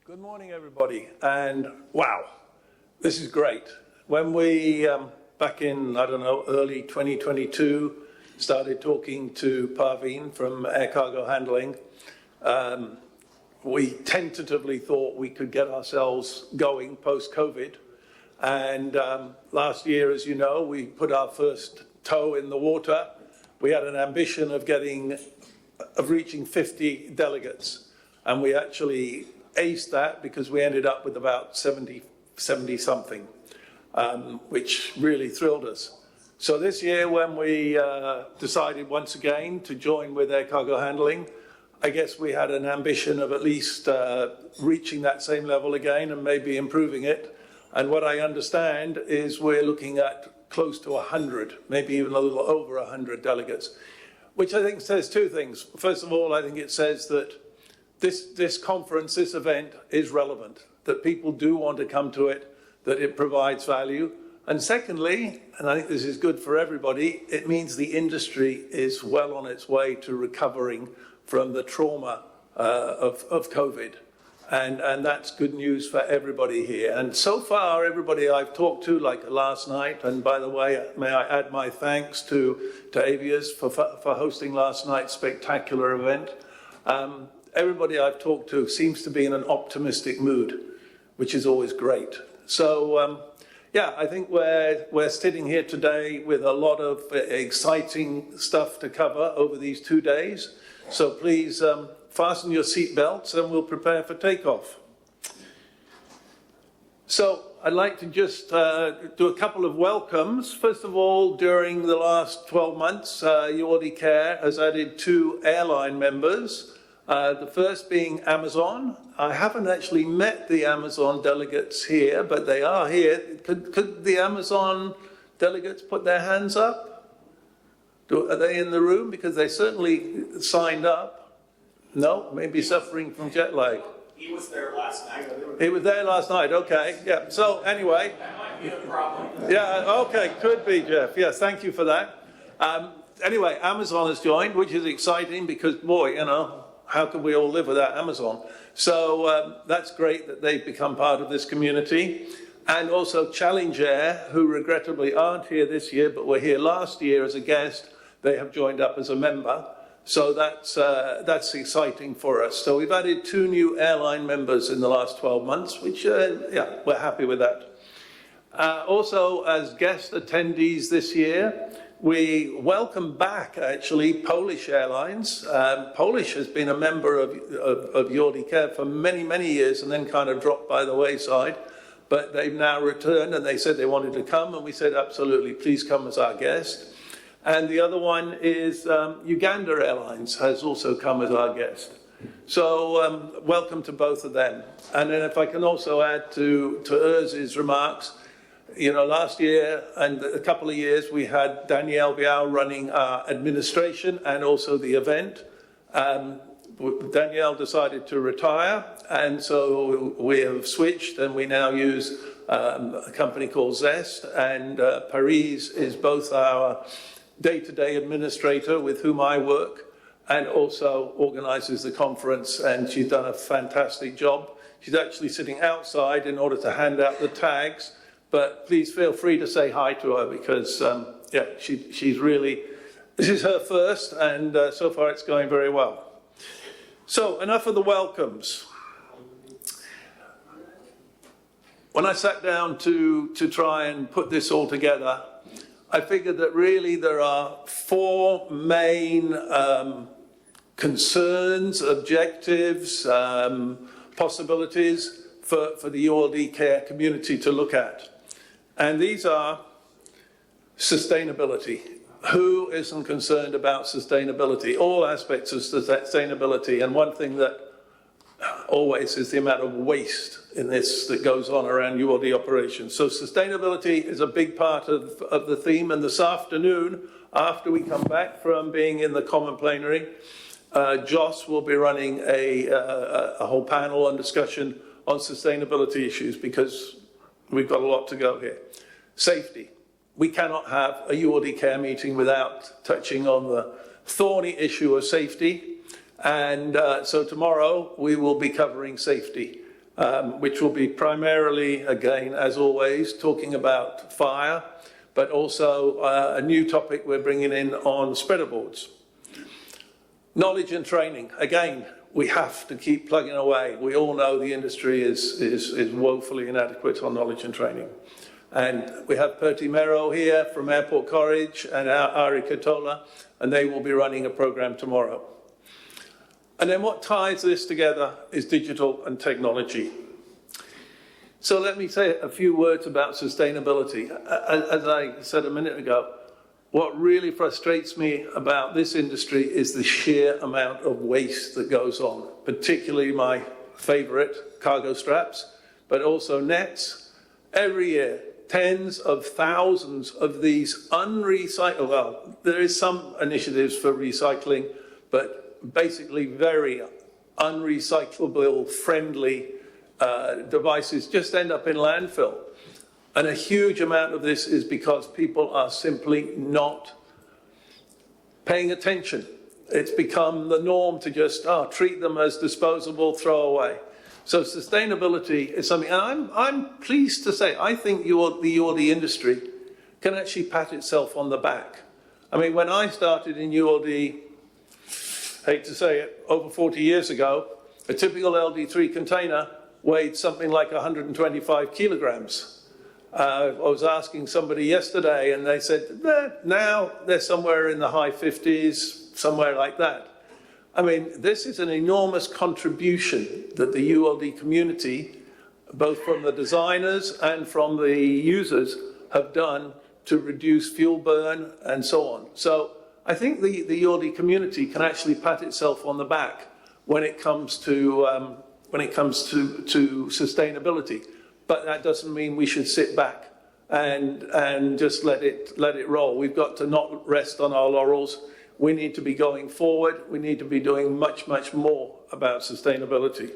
Good morning, everybody. And wow, this is great. When we, back in, I don't know, early 2022, started talking to Parveen from Air Cargo Handling, we tentatively thought we could get ourselves going post-COVID. And last year, as you know, we put our first toe in the water. We had an ambition of reaching 50 delegates. And we actually aced that because we ended up with about 70 something, which really thrilled us. So this year, when we decided once again to join with Air Cargo Handling, I guess we had an ambition of at least reaching that same level again and maybe improving it. And what I understand is we're looking at close to 100, maybe even a little over 100 delegates, which I think says two things. First of all, I think it says that this conference, this event is relevant, that people do want to come to it, that it provides value. And secondly, and I think this is good for everybody, it means the industry is well on its way to recovering from the trauma of COVID. And that's good news for everybody here. And so far, everybody I've talked to, like last night, and by the way, may I add my thanks to Avios for hosting last night's spectacular event. Everybody I've talked to seems to be in an optimistic mood, which is always great. So, yeah, I think we're sitting here today with a lot of exciting stuff to cover over these 2 days. So please fasten your seatbelts and we'll prepare for takeoff. So I'd like to just do a couple of welcomes. First of all, during the last 12 months, ULD Care has added 2 airline members. The first being Amazon. I haven't actually met the Amazon delegates here, but they are here. Could the Amazon delegates put their hands up? Are they in the room? Because they certainly signed up. No, maybe suffering from jet lag. He was there last night. He was there last night, okay. Yeah, so anyway. That might be a problem. Yeah, okay, could be, Jeff. Yes, thank you for that. Anyway, Amazon has joined, which is exciting because, boy, you know, how could we all live without Amazon? So that's great that they've become part of this community. And also Challenge Air, who regrettably aren't here this year, but were here last year as a guest. They have joined up as a member. So that's exciting for us. So we've added 2 new airline members in the last 12 months, which, yeah, we're happy with that. Also, as guest attendees this year, we welcome back, actually, Polish Airlines. Polish has been a member of ULD Care for many, many years and then kind of dropped by the wayside. But they've now returned and they said they wanted to come, and we said, absolutely, please come as our guest. And the other one is Uganda Airlines has also come as our guest. So welcome to both of them. And then if I can also add to Urs's remarks, you know, last year and a couple of years, we had Danielle Biao running our administration and also the event. Danielle decided to retire, and so we have switched, and we now use a company called Zest, and Paris is both our day-to-day administrator with whom I work, and also organizes the conference, and she's done a fantastic job. She's actually sitting outside in order to hand out the tags, but please feel free to say hi to her because, yeah, she's really, this is her first, and so far it's going very well. So, enough of the welcomes. When I sat down to try and put this all together, I figured that really there are 4 main concerns, objectives, possibilities for the ULD Care community to look at. And these are sustainability. Who isn't concerned about sustainability? All aspects of sustainability. And one thing that always is the amount of waste in this that goes on around ULD operations. So sustainability is a big part of the theme. And this afternoon, after we come back from being in the common plenary, Joss will be running a whole panel on discussion on sustainability issues because we've got a lot to go here. Safety. We cannot have a ULD Care meeting without touching on the thorny issue of safety. And so tomorrow we will be covering safety. which will be primarily, again, as always, talking about fire, but also a new topic we're bringing in on spreader boards. Knowledge and training. Again, we have to keep plugging away. We all know the industry is woefully inadequate on knowledge and training. And we have Perty Mero here from Airport College and Ari Katola, and they will be running a program tomorrow. And then what ties this together is digital and technology. So let me say a few words about sustainability. As I said a minute ago, what really frustrates me about this industry is the sheer amount of waste that goes on, particularly my favorite, cargo straps, but also nets. Every year, tens of thousands of these unrecycled, well, there is some initiatives for recycling, but basically very unrecyclable friendly devices just end up in landfill. And a huge amount of this is because people are simply not paying attention. It's become the norm to just treat them as disposable, throw away. So sustainability is something, and I'm pleased to say, I think the industry can actually pat itself on the back. I mean, when I started in ULD, hate to say it, over 40 years ago, a typical LD3 container weighed something like 125 kilograms. I was asking somebody yesterday and they said, now they're somewhere in the high 50s, somewhere like that. I mean, this is an enormous contribution that the ULD community, both from the designers and from the users, have done to reduce fuel burn and so on. So I think the ULD community can actually pat itself on the back when it comes to sustainability. But that doesn't mean we should sit back and just let it roll. We've got to not rest on our laurels. We need to be going forward. We need to be doing much, much more about sustainability.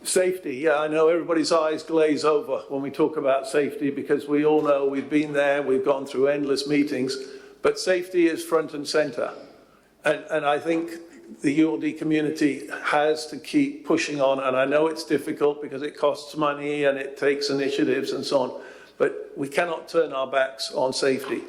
Safety, yeah, I know everybody's eyes glaze over when we talk about safety because we all know we've been there, we've gone through endless meetings, but safety is front and center. And I think the ULD community has to keep pushing on, and I know it's difficult because it costs money and it takes initiatives and so on, but we cannot turn our backs on safety.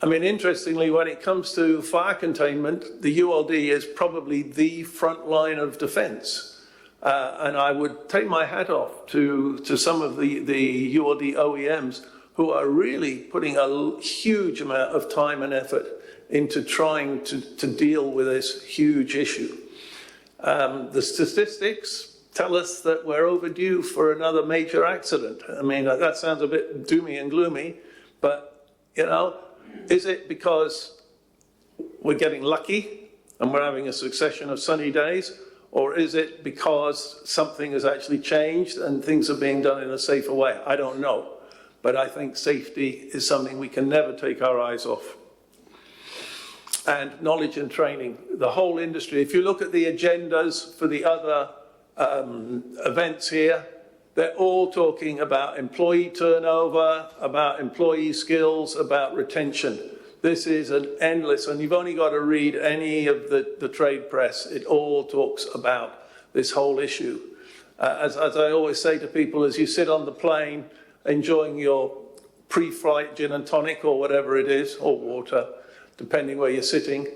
I mean, interestingly, when it comes to fire containment, the ULD is probably the front line of defense. And I would take my hat off to some of the ULD OEMs who are really putting a huge amount of time and effort into trying to deal with this huge issue. The statistics tell us that we're overdue for another major accident. I mean, that sounds a bit doomy and gloomy, but, you know, is it because we're getting lucky and we're having a succession of sunny days? Or is it because something has actually changed and things are being done in a safer way? I don't know. But I think safety is something we can never take our eyes off. And knowledge and training, the whole industry. If you look at the agendas for the other events here, they're all talking about employee turnover, about employee skills, about retention. This is an endless, and you've only got to read any of the trade press. It all talks about this whole issue. As I always say to people, as you sit on the plane enjoying your pre-flight gin and tonic or whatever it is, or water, depending where you're sitting,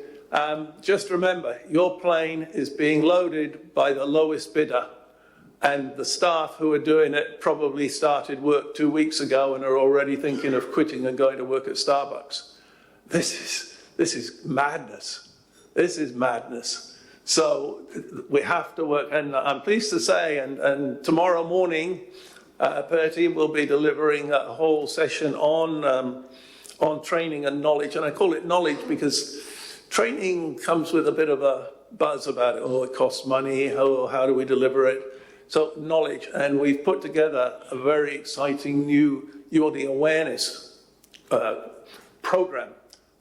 just remember, your plane is being loaded by the lowest bidder. And the staff who are doing it probably started work 2 weeks ago and are already thinking of quitting and going to work at Starbucks. This is madness. This is madness. So we have to work, and I'm pleased to say, and tomorrow morning, Perty will be delivering a whole session on training and knowledge, and I call it knowledge because training comes with a bit of a buzz about it. Oh, it costs money. Oh, how do we deliver it? So knowledge, and we've put together a very exciting new ULD awareness program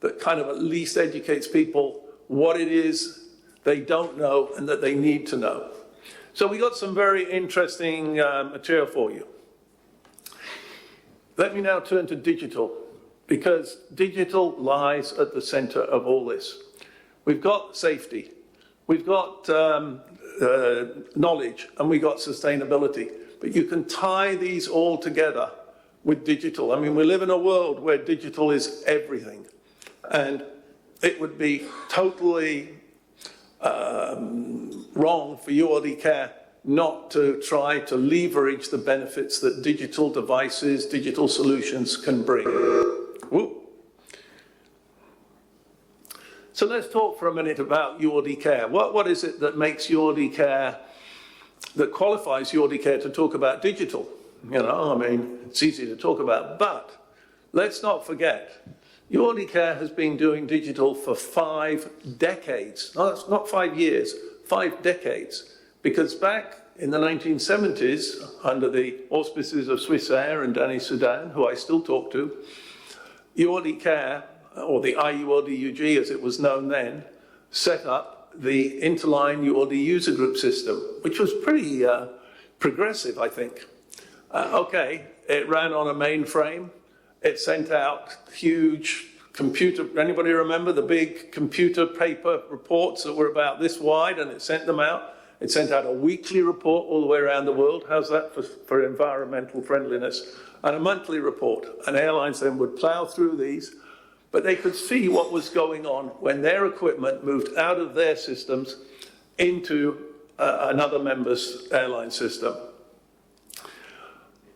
that kind of at least educates people what it is they don't know and that they need to know. So we got some very interesting material for you. Let me now turn to digital, because digital lies at the center of all this. We've got safety. We've got knowledge, and we got sustainability. But you can tie these all together with digital. I mean, we live in a world where digital is everything. And it would be totally wrong for UOD Care not to try to leverage the benefits that digital devices, digital solutions can bring. Woo. So let's talk for a minute about UOD Care. What is it that makes UOD Care, that qualifies UOD Care to talk about digital? You know, I mean, it's easy to talk about, but let's not forget, UOD Care has been doing digital for 5 decades. No, that's not 5 years, 5 decades. Because back in the 1970s, under the auspices of Swissair and Danny Sudan, who I still talk to, UOD Care, or the IUOD-UG as it was known then, set up the Interline UOD user group system, which was pretty progressive, I think. Okay, it ran on a mainframe. It sent out huge computer, anybody remember the big computer paper reports that were about this wide, and it sent them out. It sent out a weekly report all the way around the world. How's that for environmental friendliness? And a monthly report. And airlines then would plow through these, but they could see what was going on when their equipment moved out of their systems into another member's airline system.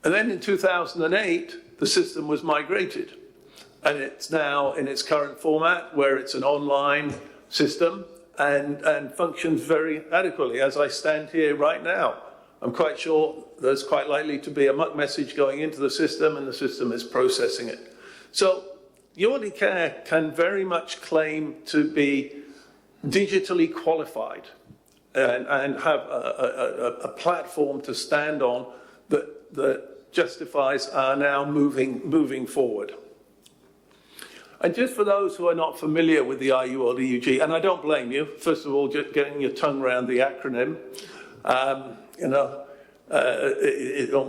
And then in 2008, the system was migrated. And it's now in its current format, where it's an online system and functions very adequately. As I stand here right now, I'm quite sure there's quite likely to be a muck message going into the system, and the system is processing it. So UOD Care can very much claim to be digitally qualified and have a platform to stand on that justifies our now moving forward. And just for those who are not familiar with the IUOD-UG, and I don't blame you, first of all, just getting your tongue around the acronym.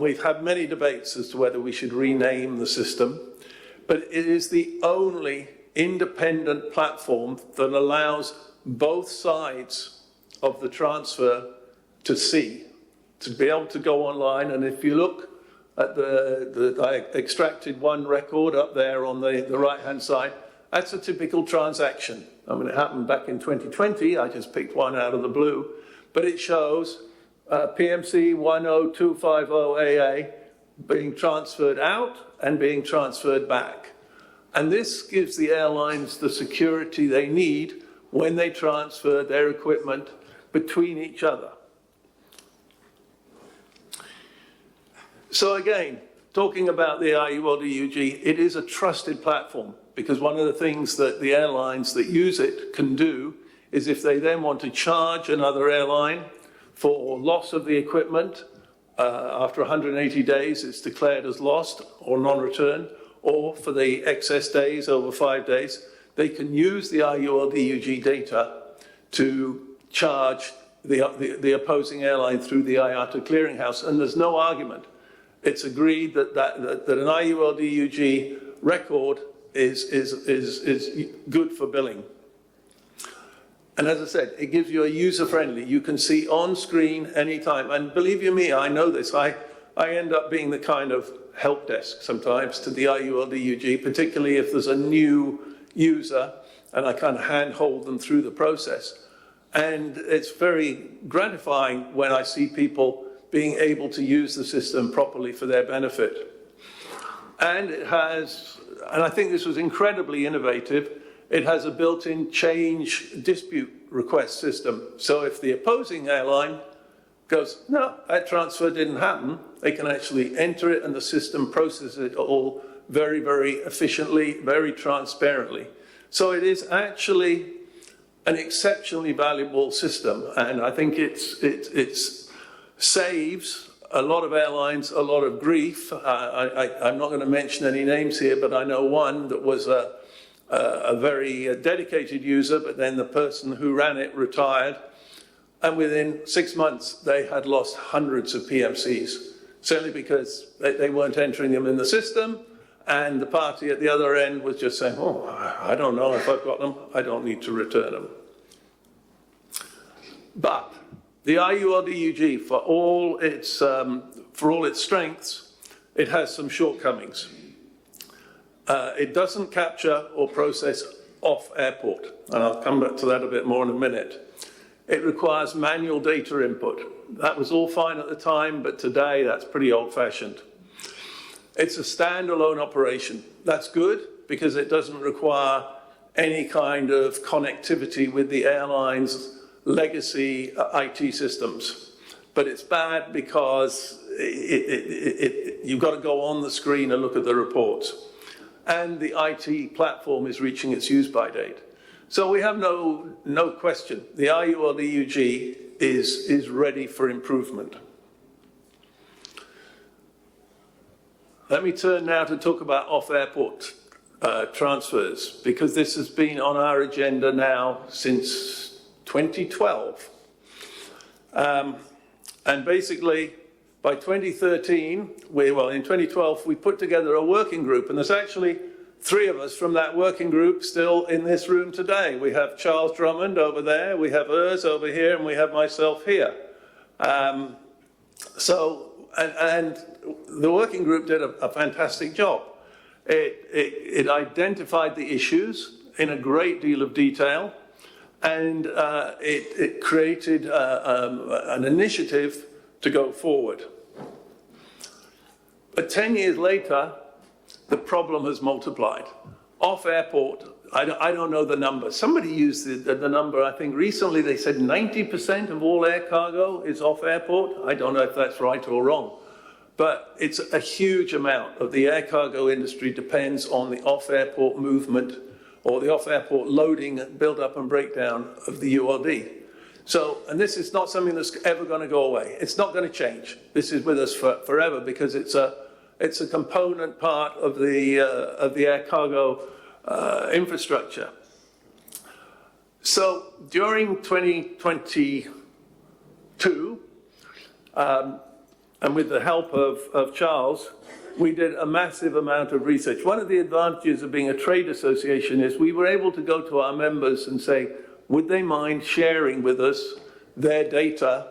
We've had many debates as to whether we should rename the system, but it is the only independent platform that allows both sides of the transfer to see, to be able to go online. And if you look at I extracted one record up there on the right-hand side, that's a typical transaction. I mean, it happened back in 2020, I just picked one out of the blue, but it shows PMC 10250AA being transferred out and being transferred back. And this gives the airlines the security they need when they transfer their equipment between each other. So again, talking about the IUOD-UG, it is a trusted platform, because one of the things that the airlines that use it can do is, if they then want to charge another airline for loss of the equipment, after 180 days it's declared as lost or non-return, or for the excess days over 5 days, they can use the IUOD-UG data to charge the opposing airline through the IATA clearinghouse, and there's no argument. It's agreed that an IUOD-UG record is good for billing. And as I said, it gives you a user-friendly, you can see on screen anytime. And believe you me, I know this. I end up being the kind of help desk sometimes to the IUOD-UG, particularly if there's a new user, and I kind of handhold them through the process. And it's very gratifying when I see people being able to use the system properly for their benefit. And it has, and I think this was incredibly innovative, it has a built-in change dispute request system. So if the opposing airline goes, no, that transfer didn't happen, they can actually enter it and the system processes it all very, very efficiently, very transparently. So it is actually an exceptionally valuable system, and I think it saves a lot of airlines a lot of grief. I'm not going to mention any names here, but I know one that was a very dedicated user, but then the person who ran it retired, and within 6 months they had lost hundreds of PMCs, certainly because they weren't entering them in the system, and the party at the other end was just saying, oh, I don't know if I've got them, I don't need to return them. But The IURDUG, for all its strengths, it has some shortcomings. It doesn't capture or process off airport, and I'll come back to that a bit more in a minute. It requires manual data input. That was all fine at the time, but today that's pretty old-fashioned. It's a standalone operation. That's good because it doesn't require any kind of connectivity with the airline's legacy IT systems. But it's bad because you've got to go on the screen and look at the reports. And the IT platform is reaching its use-by date. So we have no question. The IURDUG is ready for improvement. Let me turn now to talk about off-airport transfers, because this has been on our agenda now since 2012. And basically, by 2013, in 2012, we put together a working group, and there's actually 3 of us from that working group still in this room today. We have Charles Drummond over there, we have Urs over here, and we have myself here. And the working group did a fantastic job. It identified the issues in a great deal of detail, and it created an initiative to go forward. But 10 years later, the problem has multiplied. Off airport, I don't know the number. Somebody used the number, I think recently they said 90% of all air cargo is off airport. I don't know if that's right or wrong. But it's a huge amount of the air cargo industry depends on the off-airport movement or the off-airport loading, build-up and breakdown of the ULD. So, and this is not something that's ever going to go away. It's not going to change. This is with us forever because it's a component part of the air cargo infrastructure. So during 2022, and with the help of Charles, we did a massive amount of research. One of the advantages of being a trade association is we were able to go to our members and say, would they mind sharing with us their data,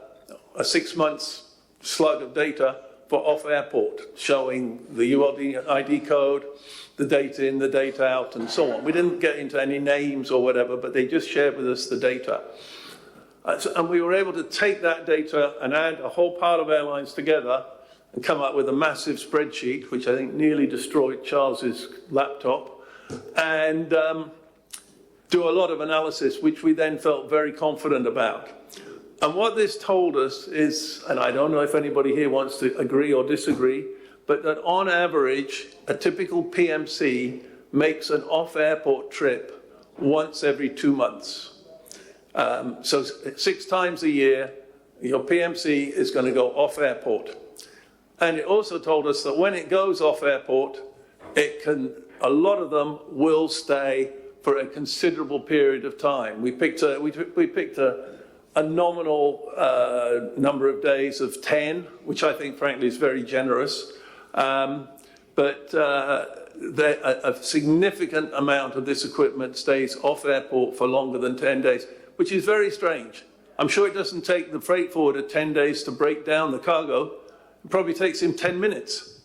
a 6 months slug of data for off-airport, showing the ULD ID code, the data in, the data out, and so on. We didn't get into any names or whatever, but they just shared with us the data. And we were able to take that data and add a whole pile of airlines together and come up with a massive spreadsheet, which I think nearly destroyed Charles's laptop, and do a lot of analysis, which we then felt very confident about. And what this told us is, and I don't know if anybody here wants to agree or disagree, but that on average, a typical PMC makes an off-airport trip once every 2 months. So 6 times a year, your PMC is going to go off airport. And it also told us that when it goes off airport, a lot of them will stay for a considerable period of time. We picked a nominal number of days of 10, which I think frankly is very generous. But a significant amount of this equipment stays off airport for longer than 10 days. Which is very strange. I'm sure it doesn't take the freight forwarder 10 days to break down the cargo. It probably takes him 10 minutes.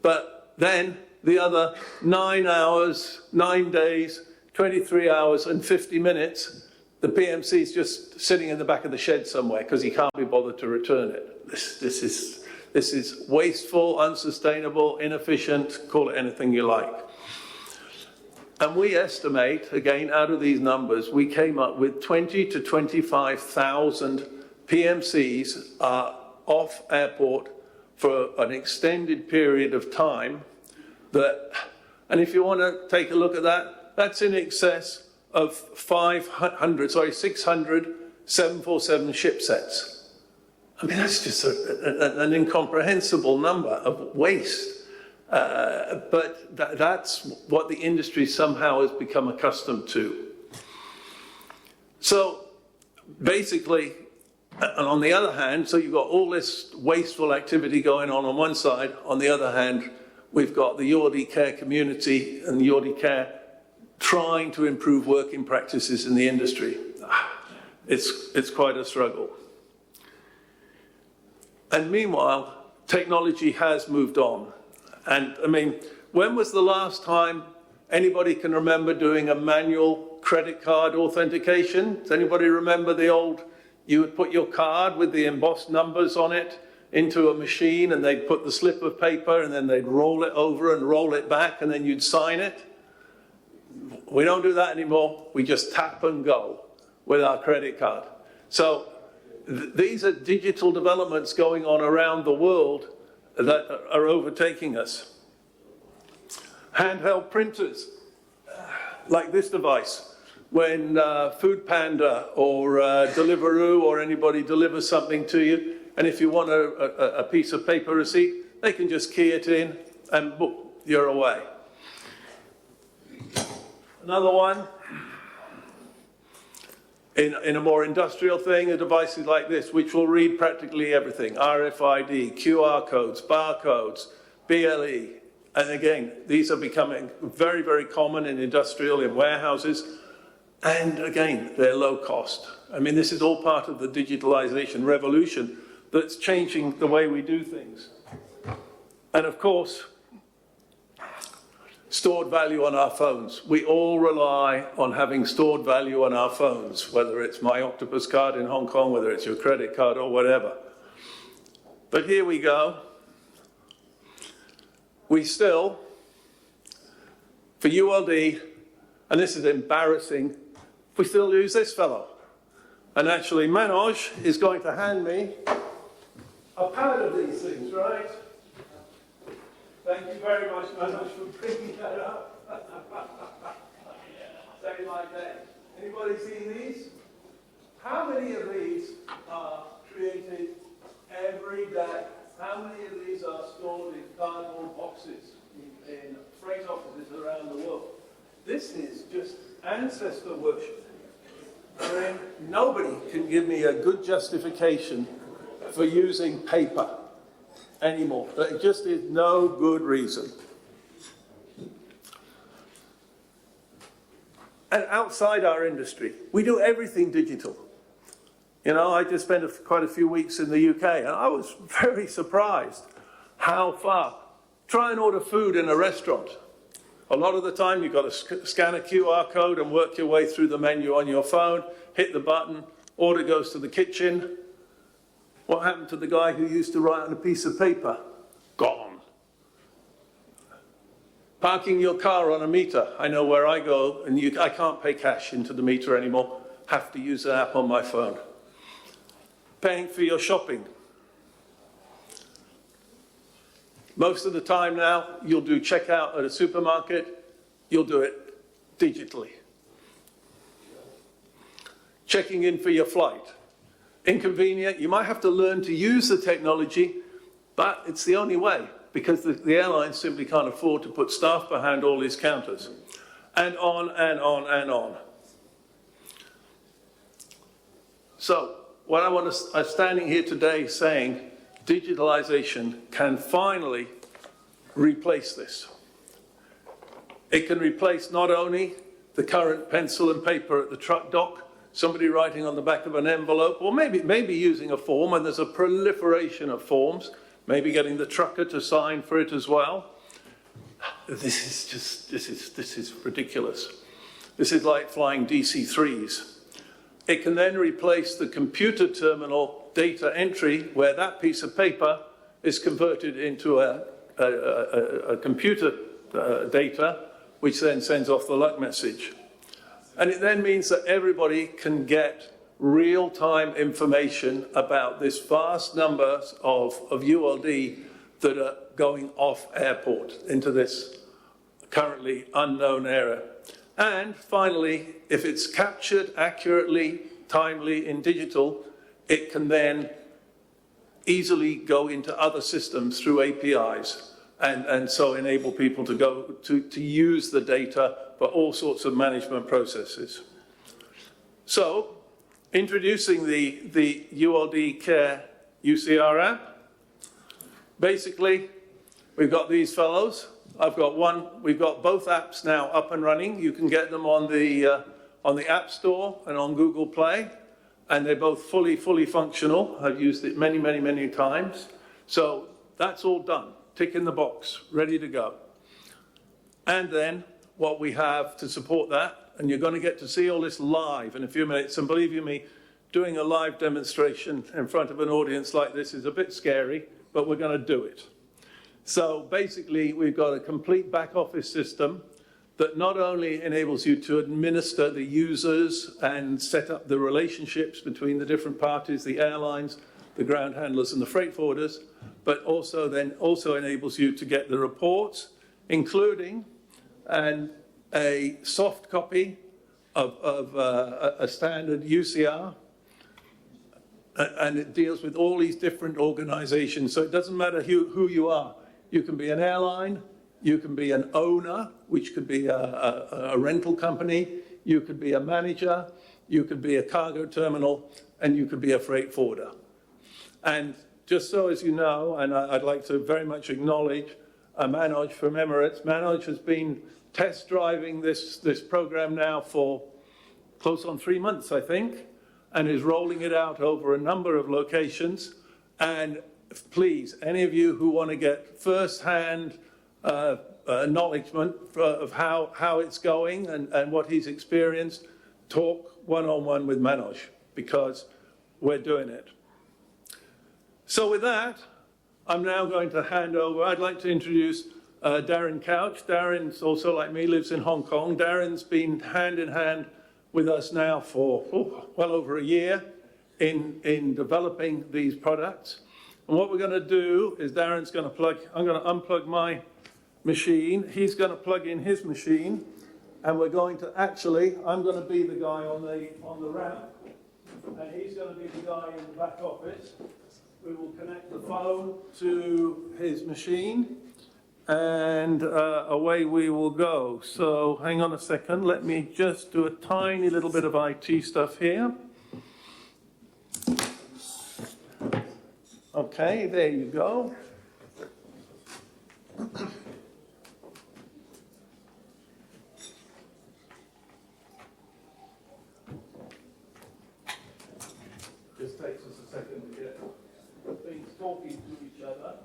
But then the other 9 hours, 9 days, 23 hours and 50 minutes, the PMC is just sitting in the back of the shed somewhere because he can't be bothered to return it. This is wasteful, unsustainable, inefficient, call it anything you like. And we estimate, again, out of these numbers, we came up with 20 to 25,000 PMCs are off airport for an extended period of time. And if you want to take a look at that, that's in excess of 600 747 ship sets. I mean, that's just an incomprehensible number of waste. But that's what the industry somehow has become accustomed to. So basically, and on the other hand, so you've got all this wasteful activity going on one side. On the other hand, we've got the ULD Care community and the ULD Care trying to improve working practices in the industry. it's quite a struggle. And meanwhile, technology has moved on. And I mean, when was the last time anybody can remember doing a manual credit card authentication? Does anybody remember the old, you would put your card with the embossed numbers on it into a machine, and they'd put the slip of paper, and then they'd roll it over and roll it back, and then you'd sign it? We don't do that anymore. We just tap and go with our credit card. So these are digital developments going on around the world that are overtaking us. Handheld printers, like this device. When Food Panda or Deliveroo or anybody delivers something to you, and if you want a piece of paper receipt, they can just key it in and boom, you're away. Another one, in a more industrial thing, are devices like this, which will read practically everything. RFID, QR codes, barcodes, BLE. And again, these are becoming very, very common in industrial, in warehouses. And again, they're low cost. I mean, this is all part of the digitalization revolution that's changing the way we do things. And of course, stored value on our phones. We all rely on having stored value on our phones, whether it's my Octopus card in Hong Kong, whether it's your credit card or whatever. But here we go. We still, for ULD, and this is embarrassing, we still use this fellow. And actually, Manoj is going to hand me a pad of these things, right? Thank you very much, Manoj, for bringing that up. Say it like that. Anybody seen these? How many of these are created every day? How many of these are stored in cardboard boxes in freight offices around the world? This is just ancestor worship. I mean, nobody can give me a good justification for using paper anymore. There just is no good reason. And outside our industry, we do everything digital. You know, I just spent quite a few weeks in the UK, and I was very surprised how far. Try and order food in a restaurant. A lot of the time, you've got to scan a QR code and work your way through the menu on your phone, hit the button, order goes to the kitchen. What happened to the guy who used to write on a piece of paper? Gone. Parking your car on a meter. I know where I go, and I can't pay cash into the meter anymore. Have to use an app on my phone. Paying for your shopping. Most of the time now, you'll do checkout at a supermarket, you'll do it digitally. Checking in for your flight. Inconvenient, you might have to learn to use the technology, but it's the only way, because the airlines simply can't afford to put staff behind all these counters. And on and on and on. So, what I'm standing here today saying, digitalization can finally replace this. It can replace not only the current pencil and paper at the truck dock, somebody writing on the back of an envelope, or maybe using a form, and there's a proliferation of forms, maybe getting the trucker to sign for it as well. This is ridiculous. This is like flying DC-3s. It can then replace the computer terminal data entry, where that piece of paper is converted into a computer data, which then sends off the luck message. And it then means that everybody can get real-time information about this vast numbers of ULD that are going off airport into this currently unknown area. And finally, if it's captured accurately, timely in digital, it can then easily go into other systems through APIs and so enable people to go to use the data for all sorts of management processes. So, introducing the ULD Care UCR app. Basically, we've got these fellows. We've got both apps now up and running. You can get them on the App Store and on Google Play. and they're both fully functional. I've used it many, many, many times. So that's all done. Tick in the box, ready to go. And then what we have to support that, and you're going to get to see all this live in a few minutes, and believe you me, doing a live demonstration in front of an audience like this is a bit scary, but we're going to do it. So basically, we've got a complete back office system that not only enables you to administer the users and set up the relationships between the different parties, the airlines, the ground handlers, and the freight forwarders, but also enables you to get the reports, including a soft copy of a standard UCR, and it deals with all these different organizations. So it doesn't matter who you are. You can be an airline, you can be an owner, which could be a rental company, you could be a manager, you could be a cargo terminal, and you could be a freight forwarder. And just so as you know, and I'd like to very much acknowledge Manoj from Emirates. Manoj has been test driving this program now for close on 3 months, I think, and is rolling it out over a number of locations. And please, any of you who want to get first-hand acknowledgement of how it's going and what he's experienced, talk one-on-one with Manoj, because we're doing it. So with that, I'm now going to hand over. I'd like to introduce Darren Couch. Darren's also, like me, lives in Hong Kong. Darren's been hand in hand with us now for well over a year in developing these products. And what we're going to do is I'm going to unplug my machine. He's going to plug in his machine. And we're going to I'm going to be the guy on the ramp. And he's going to be the guy in the back office. We will connect the phone to his machine. And away we will go. So hang on a second. Let me just do a tiny little bit of IT stuff here. Okay, there you go. Just takes us a second to get things talking to each other.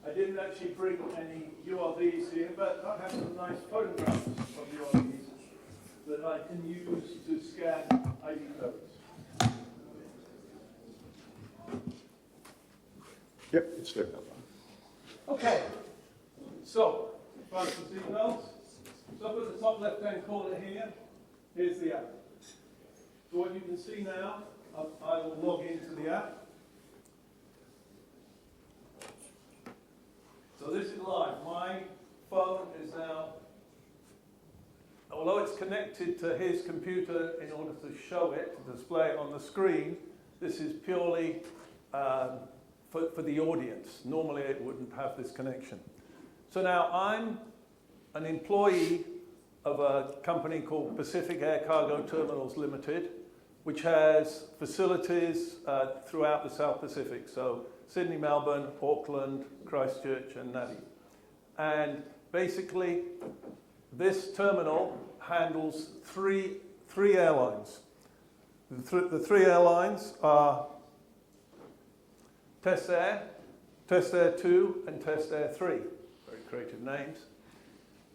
I didn't actually bring any URVs here, but I have some nice photographs of URVs that I can use to scan ID codes. Yep, it's there. Okay, so, fasten seatbelts. So up at the top left-hand corner here, here's the app. So what you can see now, I will log into the app. So this is live. My phone is now, although it's connected to his computer in order to show it, to display it on the screen, this is purely for the audience. Normally it wouldn't have this connection. So now I'm an employee of a company called Pacific Air Cargo Terminals Limited, which has facilities throughout the South Pacific. So Sydney, Melbourne, Auckland, Christchurch, and Nadi. And basically, this terminal handles three airlines. The three airlines are Testair, Testair 2, and Testair 3. Very creative names.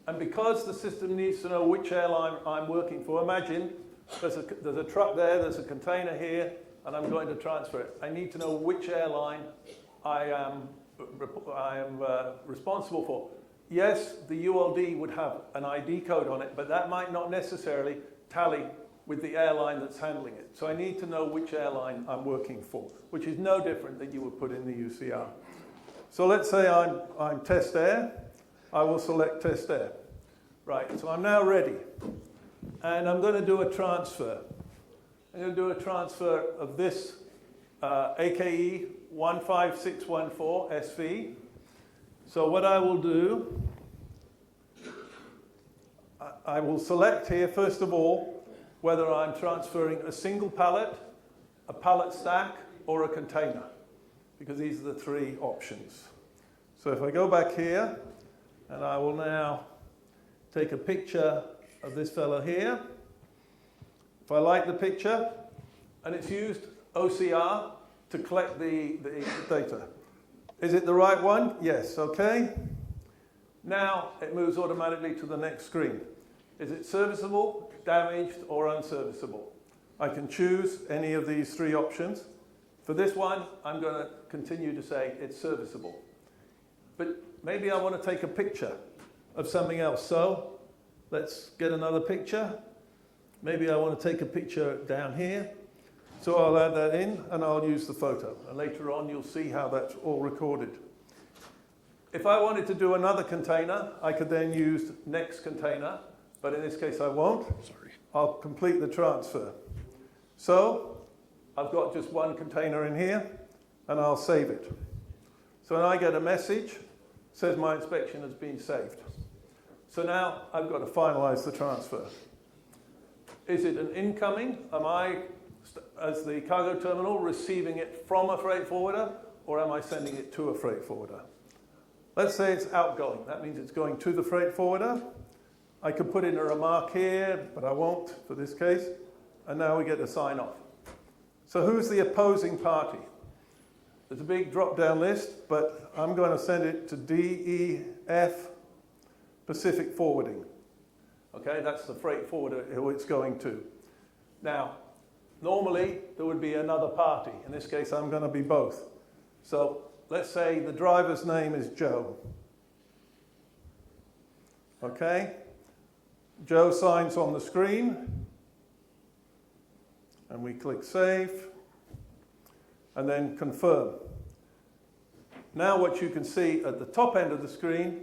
And because the system needs to know which airline I'm working for, imagine there's a truck there, there's a container here, and I'm going to transfer it. I need to know which airline I am responsible for. Yes, the ULD would have an ID code on it, but that might not necessarily tally with the airline that's handling it. So I need to know which airline I'm working for, which is no different than you would put in the UCR. So let's say I'm Testair. I will select Testair. Right, so I'm now ready. And I'm going to do a transfer. I'm going to do a transfer of this AKE 15614 SV. So what I will do, I will select here, first of all, whether I'm transferring a single pallet, a pallet stack, or a container, because these are the three options. So if I go back here, and I will now take a picture of this fellow here. If I like the picture, and it's used OCR to collect the data. Is it the right one? Yes, okay. Now it moves automatically to the next screen. Is it serviceable, damaged, or unserviceable? I can choose any of these three options. For this one, I'm going to continue to say it's serviceable. But maybe I want to take a picture of something else. So let's get another picture. Maybe I want to take a picture down here. So I'll add that in and I'll use the photo. And later on, you'll see how that's all recorded. If I wanted to do another container, I could then use next container. But in this case, I won't. Sorry. I'll complete the transfer. So I've got just one container in here, and I'll save it. So now I get a message, says my inspection has been saved. So now I've got to finalize the transfer. Is it an incoming? Am I, as the cargo terminal, receiving it from a freight forwarder, or am I sending it to a freight forwarder? Let's say it's outgoing. That means it's going to the freight forwarder. I could put in a remark here, but I won't for this case. And now we get to sign off. So who's the opposing party? There's a big drop-down list, but I'm going to send it to DEF Pacific Forwarding. Okay, that's the freight forwarder who it's going to. Now, normally there would be another party. In this case, I'm going to be both. So let's say the driver's name is Joe. Okay, Joe signs on the screen, and we click Save, and then Confirm. Now what you can see at the top end of the screen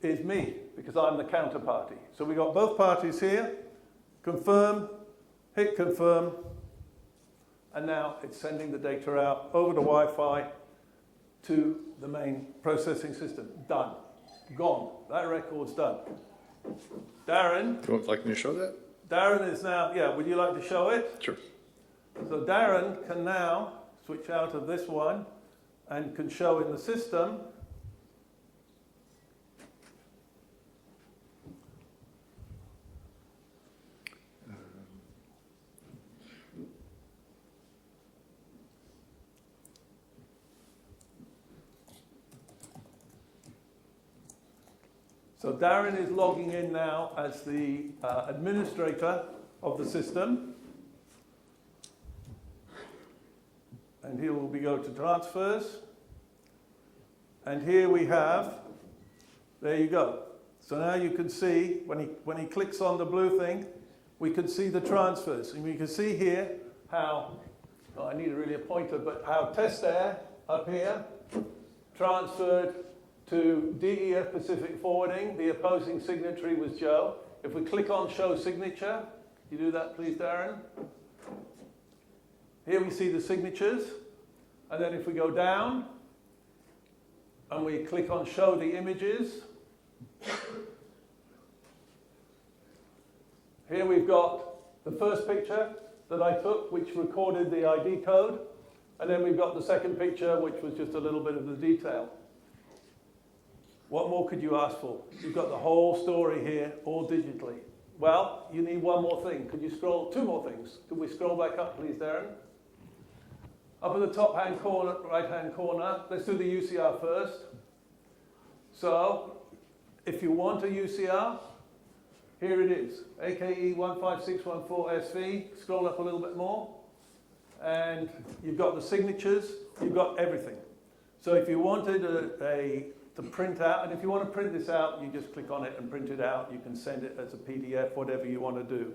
is me, because I'm the counterparty. So we've got both parties here. Confirm, hit Confirm, and now it's sending the data out over the Wi-Fi to the main processing system. Done. Gone. That record's done. Darren. You would like me to show that? Darren is now, yeah, would you like to show it? Sure. So Darren can now switch out of this one and can show in the system So Darren is logging in now as the administrator of the system. And here will be go to transfers. And here we have, there you go. So now you can see, when he clicks on the blue thing, we can see the transfers. And we can see here how, oh, I need really a pointer, but how Test Air up here transferred to DEF Pacific Forwarding. The opposing signatory was Joe. If we click on Show Signature, can you do that please, Darren? Here we see the signatures. And then if we go down and we click on Show the Images, here we've got the first picture that I took, which recorded the ID code. And then we've got the second picture, which was just a little bit of the detail. What more could you ask for? You've got the whole story here, all digitally. Well, you need one more thing. Could you scroll, two more things? Could we scroll back up, please, Darren? Up in the top-hand corner, right-hand corner, let's do the UCR first. So, if you want a UCR, here it is, AKE 15614SV. Scroll up a little bit more, and you've got the signatures, you've got everything. So if you wanted to print out, and if you want to print this out, you just click on it and print it out. You can send it as a PDF, whatever you want to do.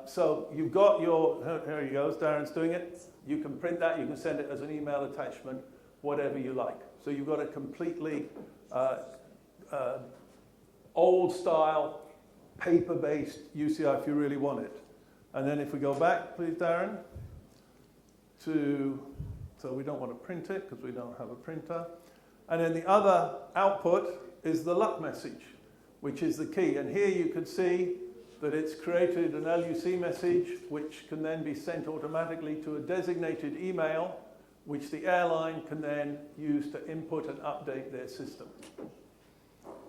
So you've got your, here he goes, Darren's doing it. You can print that, you can send it as an email attachment, whatever you like. So you've got a completely old-style, paper-based UCR if you really want it. And then if we go back, please, Darren, so we don't want to print it because we don't have a printer. And then the other output is the luck message, which is the key. And here you can see that it's created an LUC message, which can then be sent automatically to a designated email, which the airline can then use to input and update their system.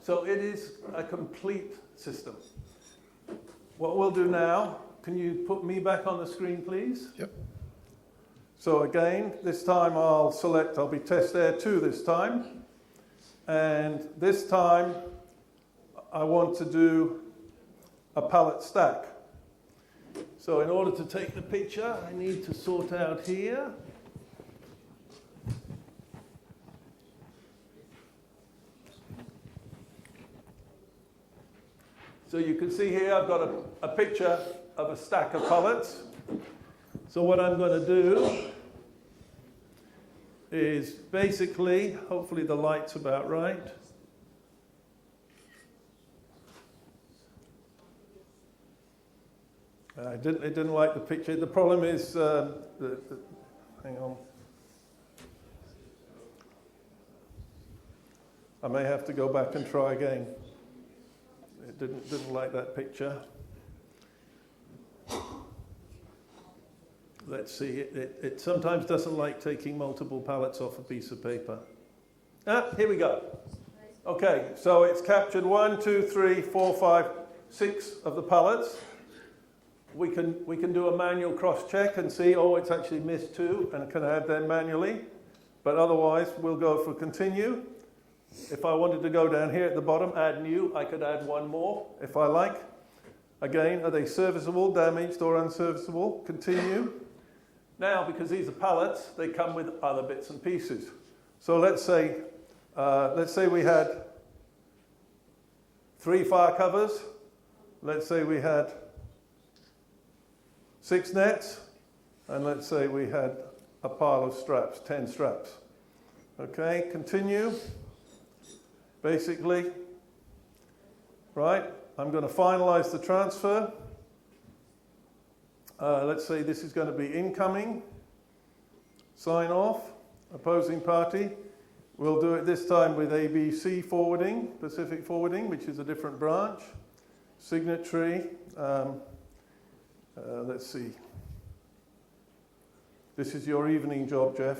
So it is a complete system. What we'll do now can you put me back on the screen, please? Yep. So again, this time I'll be test air 2 this time. And this time I want to do a pallet stack. So in order to take the picture, I need to sort out here. So you can see here I've got a picture of a stack of pallets. So what I'm going to do is basically, hopefully the light's about right. It didn't like the picture. The problem is, hang on. I may have to go back and try again. It didn't like that picture. Let's see, it sometimes doesn't like taking multiple pallets off a piece of paper. Here we go. Okay, so it's captured 1, 2, 3, 4, 5, 6 of the pallets. We can do a manual cross-check and see, oh, it's actually missed 2 and can add them manually. But otherwise, we'll go for continue. If I wanted to go down here at the bottom, add new, I could add 1 more if I like. Again, are they serviceable, damaged, or unserviceable? Continue. Now, because these are pallets, they come with other bits and pieces. So let's say we had 3 fire covers. Let's say we had 6 nets. And let's say we had a pile of straps, 10 straps. Okay, continue. Basically, right, I'm going to finalize the transfer. Let's say this is going to be incoming. Sign off, opposing party. We'll do it this time with ABC Forwarding, Pacific Forwarding, which is a different branch. Signatory, let's see. This is your evening job, Jeff.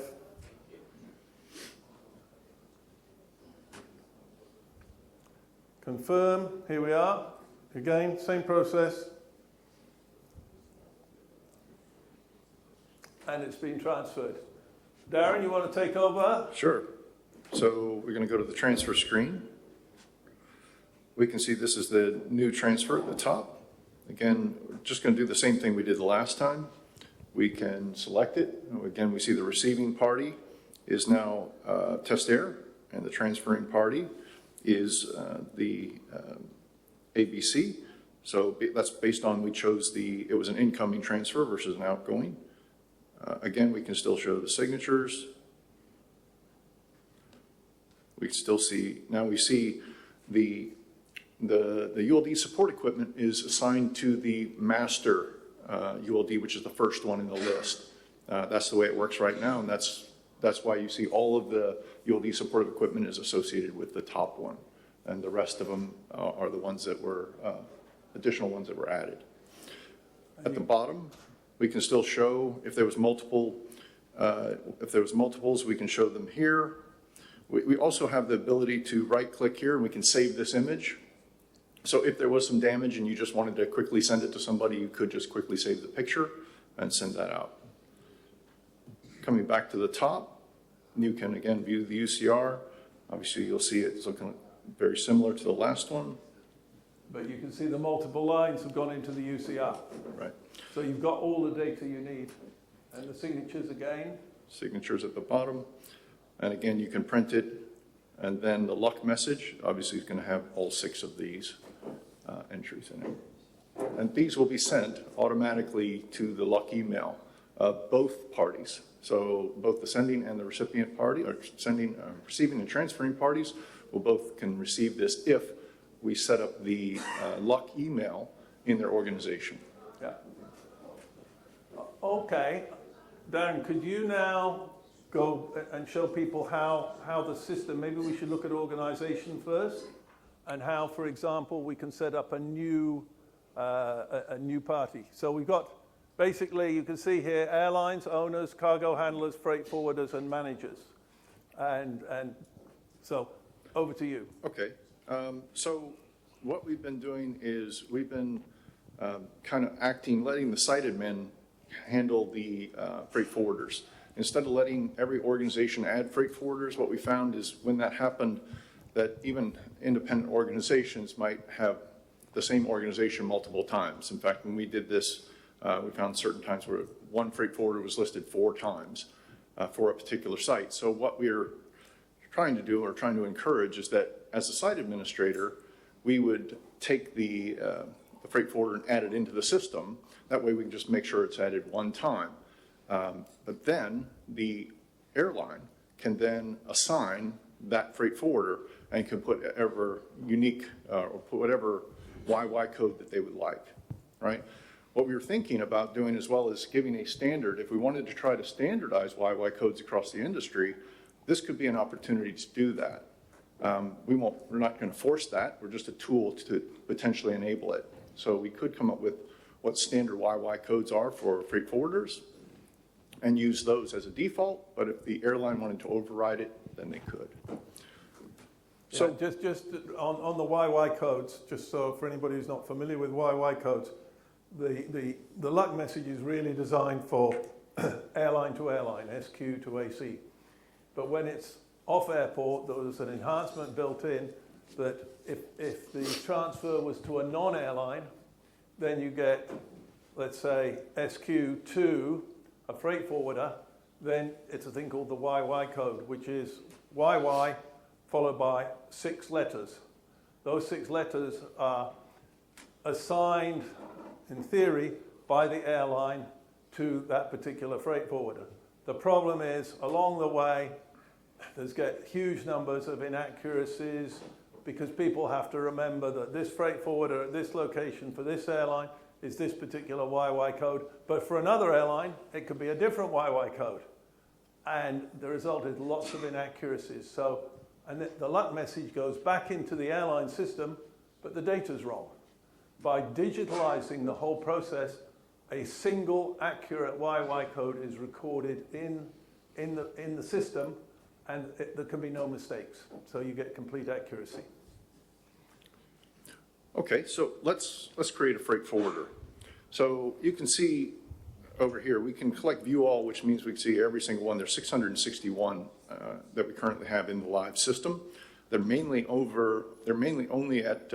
Confirm, here we are. Again, same process. And it's been transferred. Darren, you want to take over? Sure. So we're going to go to the transfer screen. We can see this is the new transfer at the top. Again, we're just going to do the same thing we did the last time. We can select it. Again, we see the receiving party is now test air, and the transferring party is the ABC. So that's based on we chose it was an incoming transfer versus an outgoing. Again, we can still show the signatures. We can still see, now we see the ULD support equipment is assigned to the master ULD, which is the first one in the list. That's the way it works right now, and that's why you see all of the ULD supportive equipment is associated with the top one, and the rest of them are the ones that were additional ones that were added. At the bottom, we can still show if there was multiples, we can show them here. We also have the ability to right-click here, and we can save this image. So if there was some damage and you just wanted to quickly send it to somebody, you could just quickly save the picture and send that out. Coming back to the top, you can again view the UCR. Obviously, you'll see it's looking very similar to the last one. But you can see the multiple lines have gone into the UCR. Right. So you've got all the data you need. And the signatures again. Signatures at the bottom. And again, you can print it. And then the luck message, obviously, is going to have all 6 of these entries in it. And these will be sent automatically to the luck email of both parties. So both the sending and the recipient party, or receiving and transferring parties, will both can receive this if we set up the luck email in their organization. Yeah. Okay. Darren, could you now go and show people how the system, maybe we should look at organization first, and how, for example, we can set up a new party. So we've got, basically, you can see here, airlines, owners, cargo handlers, freight forwarders, and managers. And so, over to you. Okay. So what we've been doing is we've been kind of letting the site admin handle the freight forwarders. Instead of letting every organization add freight forwarders, what we found is when that happened, that even independent organizations might have the same organization multiple times. In fact, when we did this, we found certain times where one freight forwarder was listed 4 times for a particular site. So what we're trying to do or trying to encourage is that as a site administrator, we would take the freight forwarder and add it into the system. That way we can just make sure it's added one time. But then the airline can then assign that freight forwarder and can put whatever unique or put whatever YY code that they would like, right? What we were thinking about doing as well is giving a standard. If we wanted to try to standardize YY codes across the industry, this could be an opportunity to do that. We're not going to force that. We're just a tool to potentially enable it. So we could come up with what standard YY codes are for freight forwarders and use those as a default, but if the airline wanted to override it, then they could. So just on the YY codes, just so for anybody who's not familiar with YY codes, the luck message is really designed for airline to airline, SQ to AC. But when it's off airport, there was an enhancement built in that if the transfer was to a non-airline, then you get, let's say, SQ to a freight forwarder, then it's a thing called the YY code, which is YY followed by 6 letters. Those 6 letters are assigned, in theory, by the airline to that particular freight forwarder. The problem is, along the way, there's get huge numbers of inaccuracies because people have to remember that this freight forwarder at this location for this airline is this particular YY code, but for another airline, it could be a different YY code. And the result is lots of inaccuracies. So, and the luck message goes back into the airline system, but the data's wrong. By digitalizing the whole process, a single accurate YY code is recorded in the system, and there can be no mistakes. So you get complete accuracy. Okay, so let's create a freight forwarder. So you can see over here, we can collect view all, which means we can see every single one. There's 661 that we currently have in the live system. They're mainly only at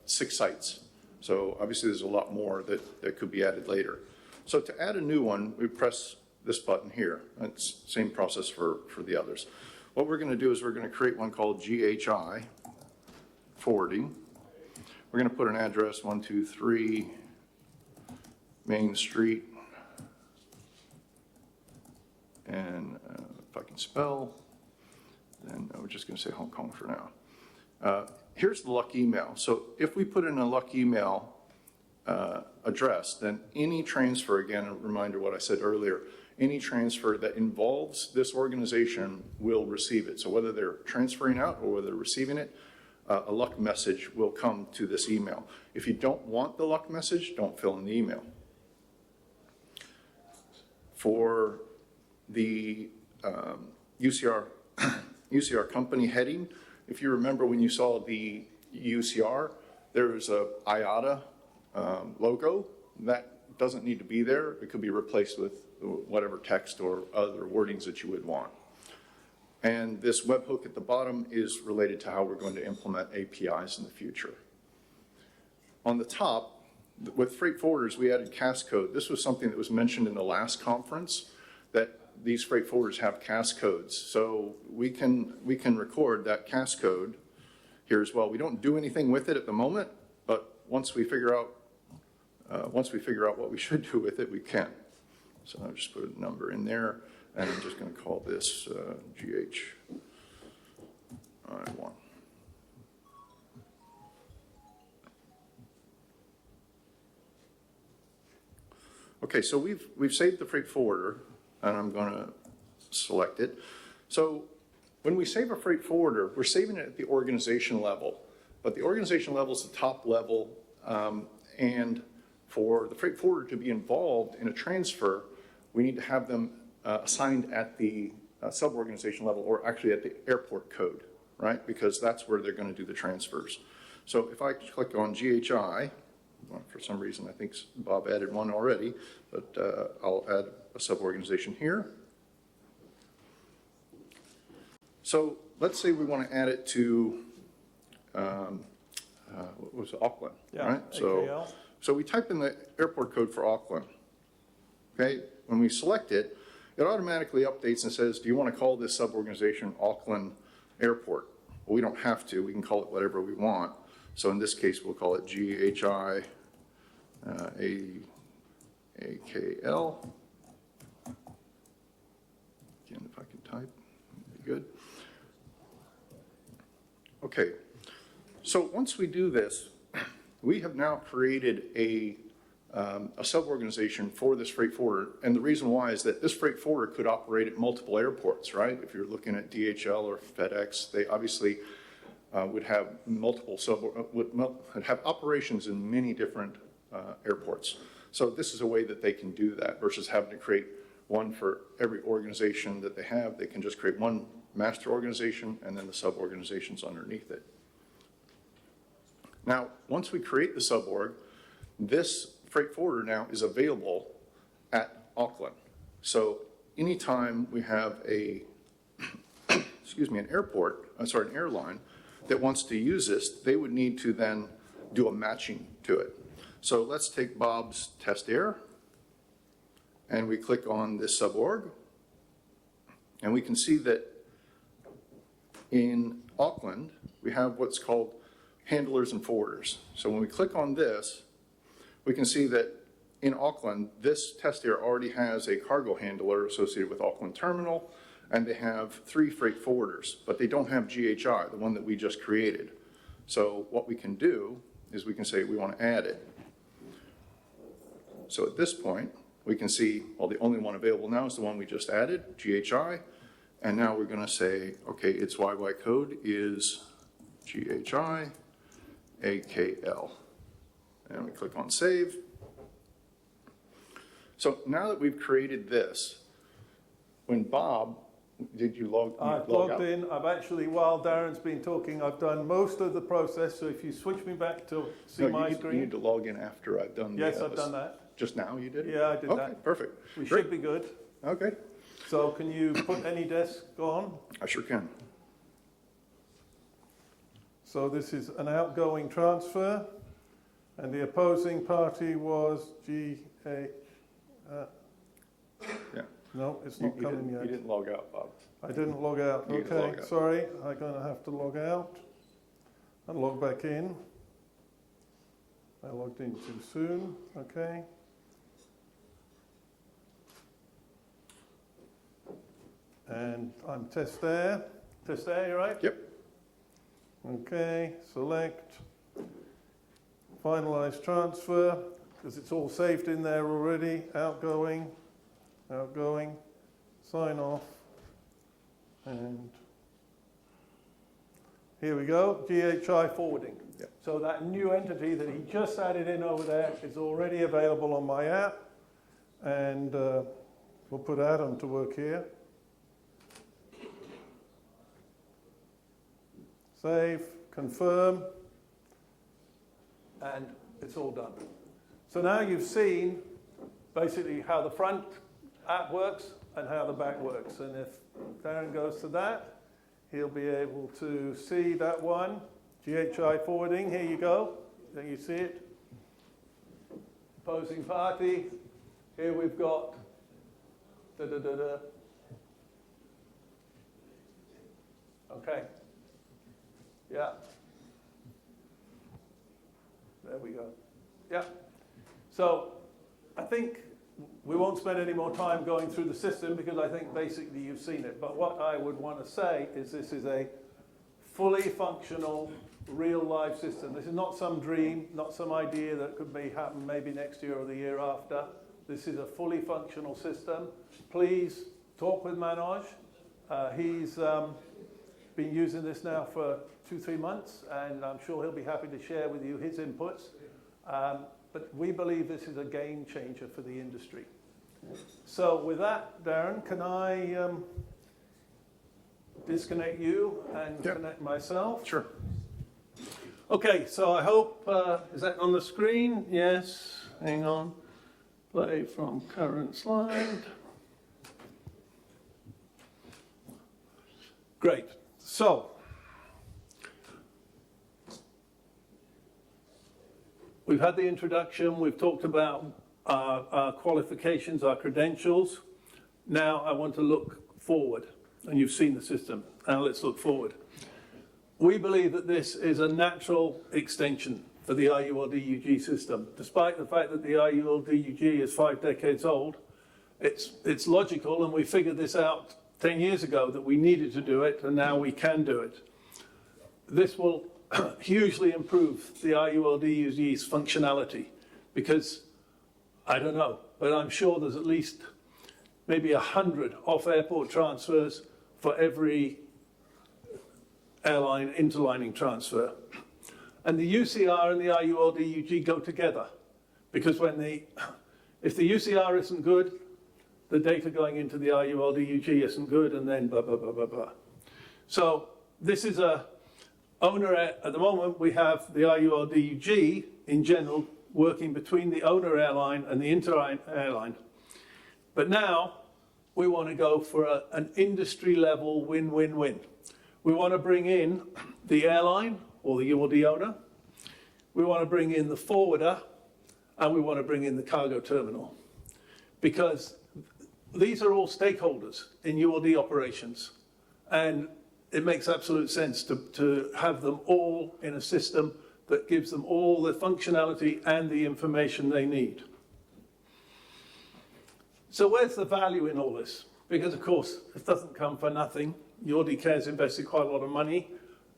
6 sites. So obviously there's a lot more that could be added later. So to add a new one, we press this button here. It's the same process for the others. What we're going to do is we're going to create one called GHI forwarding. We're going to put an address 123 Main Street, and if I can spell, then we're just going to say Hong Kong for now. Here's the luck email. So if we put in a luck email address, then any transfer, again, a reminder what I said earlier, any transfer that involves this organization will receive it. So whether they're transferring out or whether they're receiving it, a luck message will come to this email. If you don't want the luck message, don't fill in the email. For the UCR company heading, if you remember when you saw the UCR, there was a IATA logo. That doesn't need to be there. It could be replaced with whatever text or other wordings that you would want. And this webhook at the bottom is related to how we're going to implement APIs in the future. On the top, with freight forwarders, we added CAS code. This was something that was mentioned in the last conference, that these freight forwarders have CAS codes. So we can record that CAS code here as well. We don't do anything with it at the moment, but once we figure out what we should do with it, we can. So I'll just put a number in there, and I'm just going to call this GHI1. Okay, so we've saved the freight forwarder, and I'm going to select it. So when we save a freight forwarder, we're saving it at the organization level, but the organization level is the top level, and for the freight forwarder to be involved in a transfer, we need to have them assigned at the sub-organization level, or actually at the airport code, right? Because that's where they're going to do the transfers. So if I click on GHI, well, for some reason, I think Bob added one already, but I'll add a sub-organization here. So let's say we want to add it to, what was it, Auckland, Yeah, right? AKL. So we type in the airport code for Auckland. Okay, when we select it, it automatically updates and says, do you want to call this sub-organization Auckland Airport? Well, we don't have to, we can call it whatever we want. So in this case, we'll call it GHI AKL. Again, if I can type, that'd be good. Okay, so once we do this, we have now created a sub-organization for this freight forwarder. And the reason why is that this freight forwarder could operate at multiple airports, right? If you're looking at DHL or FedEx, they obviously would have multiple would have operations in many different airports. So this is a way that they can do that versus having to create one for every organization that they have. They can just create one master organization and then the sub-organizations underneath it. Now, once we create the sub-org, this freight forwarder now is available at Auckland. So anytime we have an airline that wants to use this, they would need to then do a matching to it. So let's take Bob's Test Air, and we click on this sub-org, and we can see that in Auckland, we have what's called handlers and forwarders. So when we click on this, we can see that in Auckland, this Test Air already has a cargo handler associated with Auckland Terminal, and they have 3 freight forwarders, but they don't have GHI, the one that we just created. So what we can do is we can say we want to add it. So at this point, we can see, well, the only one available now is the one we just added, GHI, and now we're going to say, okay, its YY code is GHI AKL. And we click on save. So now that we've created this, when Bob, did you log I've log logged out? in. I've actually, while Darren's been talking, I've done most of the process. So if you switch me back to see No, my you screen. need to log in after I've done Yes, the, I've done that. Just now you did? Yeah, I did okay, that. Perfect. We Great. should be good. Okay, So can you put any desk on? I sure can. So this is an outgoing transfer, and the opposing party was GA. Yeah. No, it's You, not you coming didn't, yet. you didn't log out, Bob. I didn't log out. You need to Okay, log out. sorry. I'm going to have to log out and log back in. I logged in too soon. Okay. And I'm Test Air. Test Air, you right? Yep. Okay, select, finalize transfer, because it's all saved in there already, outgoing, outgoing, sign off, and here we go, GHI forwarding. Yep. So that new entity that he just added in over there is already available on my app, and we'll put Adam to work here. Save, confirm, and it's all done. So now you've seen basically how the front app works and how the back works. And if Darren goes to that, he'll be able to see that one, GHI forwarding, here you go. There you see it. Opposing party, here we've got da-da-da-da. Okay. Yeah. There we go. Yeah. So I think we won't spend any more time going through the system because I think basically you've seen it. But what I would want to say is this is a fully functional, real life system. This is not some dream, not some idea that could happen maybe next year or the year after. This is a fully functional system. Please talk with Manoj. He's been using this now for 2-3 months, and I'm sure he'll be happy to share with you his inputs. But we believe this is a game changer for the industry. So with that, Darren, can I disconnect you and Yep. connect myself? Sure. Okay, so I hope, is that on the screen? Yes, hang on. Play from current slide. Great, so. We've had the introduction, we've talked about our qualifications, our credentials. Now I want to look forward, and you've seen the system. Now let's look forward. We believe that this is a natural extension for the IUL-DUG system. Despite the fact that the IUL-DUG is 5 decades old, it's logical, and we figured this out 10 years ago that we needed to do it, and now we can do it. This will hugely improve the IUL-DUG's functionality because, I don't know, but I'm sure there's at least maybe 100 off-airport transfers for every airline interlining transfer. And the UCR and the IUL-DUG go together because if the UCR isn't good, the data going into the IUL-DUG isn't good, and then blah, blah, blah, blah, blah. So this is a owner, at the moment, we have the IUL-DUG in general working between the owner airline and the inter-airline. But now we want to go for an industry-level win-win-win. We want to bring in the airline or the owner. We want to bring in the forwarder, and we want to bring in the cargo terminal. Because these are all stakeholders in ULD operations. And it makes absolute sense to have them all in a system that gives them all the functionality and the information they need. So where's the value in all this? Because of course, it doesn't come for nothing. ULD Care's invested quite a lot of money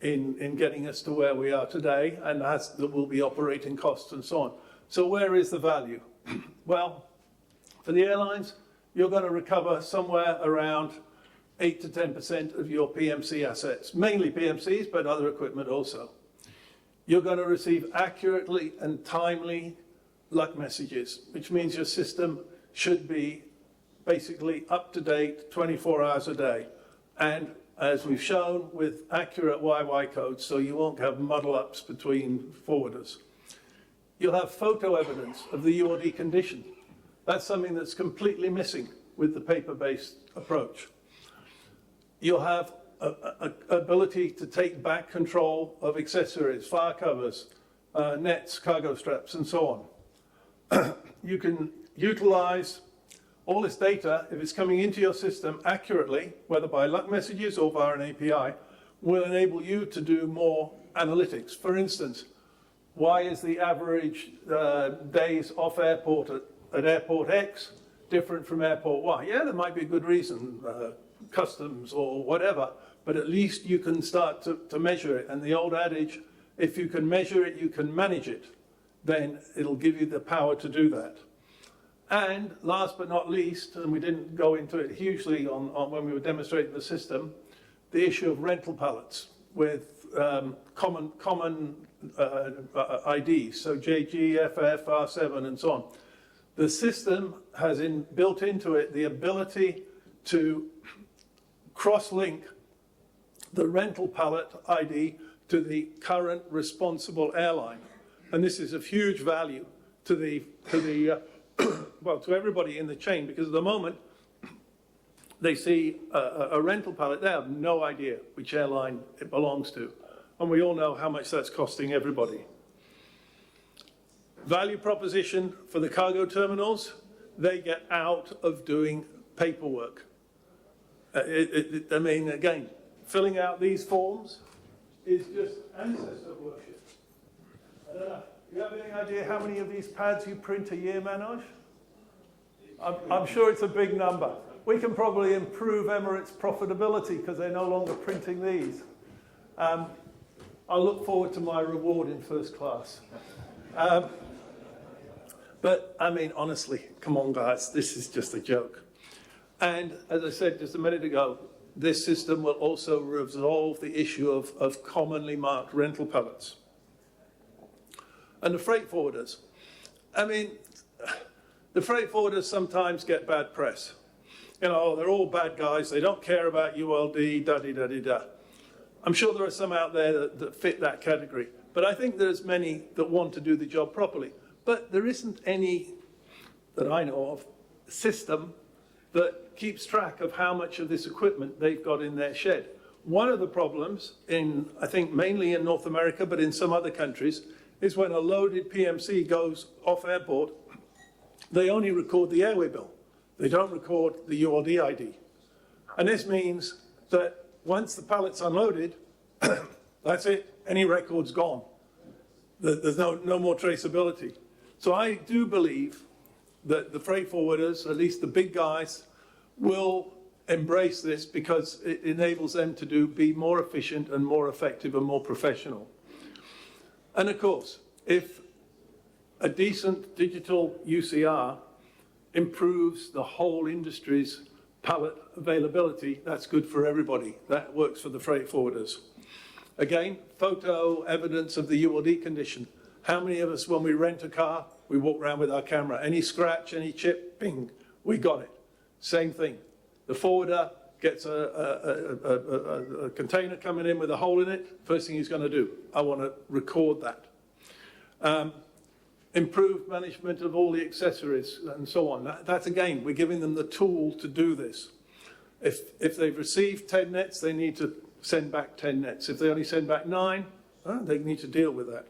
in getting us to where we are today, and there will be operating costs and so on. So where is the value? Well, for the airlines, you're going to recover somewhere around 8 to 10% of your PMC assets, mainly PMCs, but other equipment also. You're going to receive accurately and timely luck messages, which means your system should be basically up to date 24 hours a day. And as we've shown, with accurate YY codes, so you won't have muddle-ups between forwarders. You'll have photo evidence of the UOD condition. That's something that's completely missing with the paper-based approach. You'll have an ability to take back control of accessories, fire covers, nets, cargo straps, and so on. You can utilize all this data, if it's coming into your system accurately, whether by luck messages or via an API, will enable you to do more analytics. For instance, why is the average days off airport at airport X different from airport Y? Yeah, there might be a good reason, customs or whatever, but at least you can start to measure it. And the old adage, if you can measure it, you can manage it, then it'll give you the power to do that. And last but not least, and we didn't go into it hugely on when we were demonstrating the system, the issue of rental pallets with common IDs, so JG, FF, R7, and so on. The system has built into it the ability to cross-link the rental pallet ID to the current responsible airline. And this is of huge value to well, to everybody in the chain, because at the moment, they see a rental pallet, they have no idea which airline it belongs to. And we all know how much that's costing everybody. Value proposition for the cargo terminals, they get out of doing paperwork. I mean, again, filling out these forms is just ancestor worship. I don't know. Do you have any idea how many of these pads you print a year, Manoj? I'm sure it's a big number. We can probably improve Emirates' profitability because they're no longer printing these. I'll look forward to my reward in first class. But, I mean, honestly, come on, guys, this is just a joke. And, as I said just a minute ago, this system will also resolve the issue of commonly marked rental pallets. And the freight forwarders. I mean, the freight forwarders sometimes get bad press. You know, they're all bad guys, they don't care about ULD, da-di-da-di-da. I'm sure there are some out there that fit that category. But I think there's many that want to do the job properly. But there isn't any, that I know of, system that keeps track of how much of this equipment they've got in their shed. One of the problems in, I think mainly in North America, but in some other countries, is when a loaded PMC goes off airport, they only record the airway bill. They don't record the ULD ID. And this means that once the pallet's unloaded, that's it, any record's gone. There's no more traceability. So I do believe that the freight forwarders, at least the big guys, will embrace this because it enables them to be more efficient and more effective and more professional. And of course, if a decent digital UCR improves the whole industry's pallet availability, that's good for everybody. That works for the freight forwarders. Again, photo evidence of the ULD condition. How many of us, when we rent a car, we walk around with our camera? Any scratch, any chip, ping, we got it. Same thing. The forwarder gets a container coming in with a hole in it. First thing he's going to do, I want to record that. Improved management of all the accessories and so on. That's again, we're giving them the tool to do this. If they've received 10 nets, they need to send back 10 nets. If they only send back 9, they need to deal with that.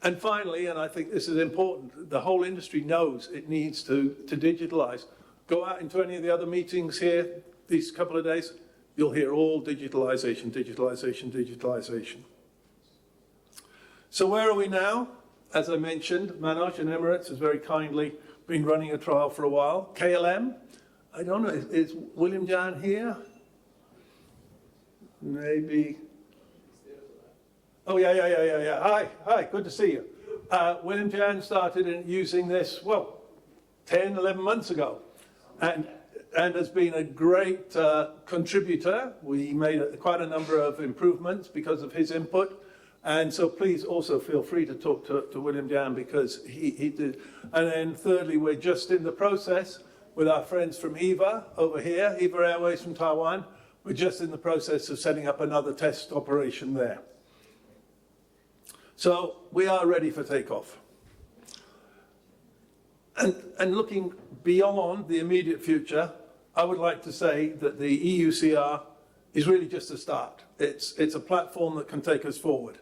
And finally, and I think this is important, the whole industry knows it needs to digitalize. Go out into any of the other meetings here these couple of days, you'll hear all digitalization, digitalization, digitalization. So where are we now? As I mentioned, Manoj and Emirates has very kindly been running a trial for a while. KLM, I don't know, is William Jan here? Maybe. Oh, yeah. Hi, good to see you. William Jan started using this, 10, 11 months ago, and has been a great contributor. We made quite a number of improvements because of his input. And so please also feel free to talk to William Jan because he did. And then thirdly, we're just in the process with our friends from EVA over here, EVA Airways from Taiwan. We're just in the process of setting up another test operation there. So we are ready for takeoff. And looking beyond the immediate future, I would like to say that the EUCR is really just a start. It's a platform that can take us forward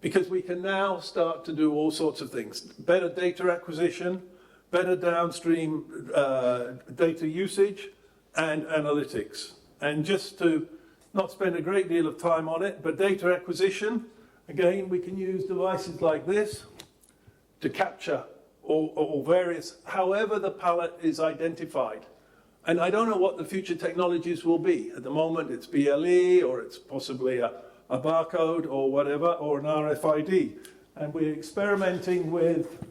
because we can now start to do all sorts of things. Better data acquisition, better downstream data usage, and analytics. And just to not spend a great deal of time on it, but data acquisition, again, we can use devices like this to capture or various, however the pallet is identified. And I don't know what the future technologies will be. At the moment, it's BLE, or it's possibly a barcode, or whatever, or an RFID. And we're experimenting with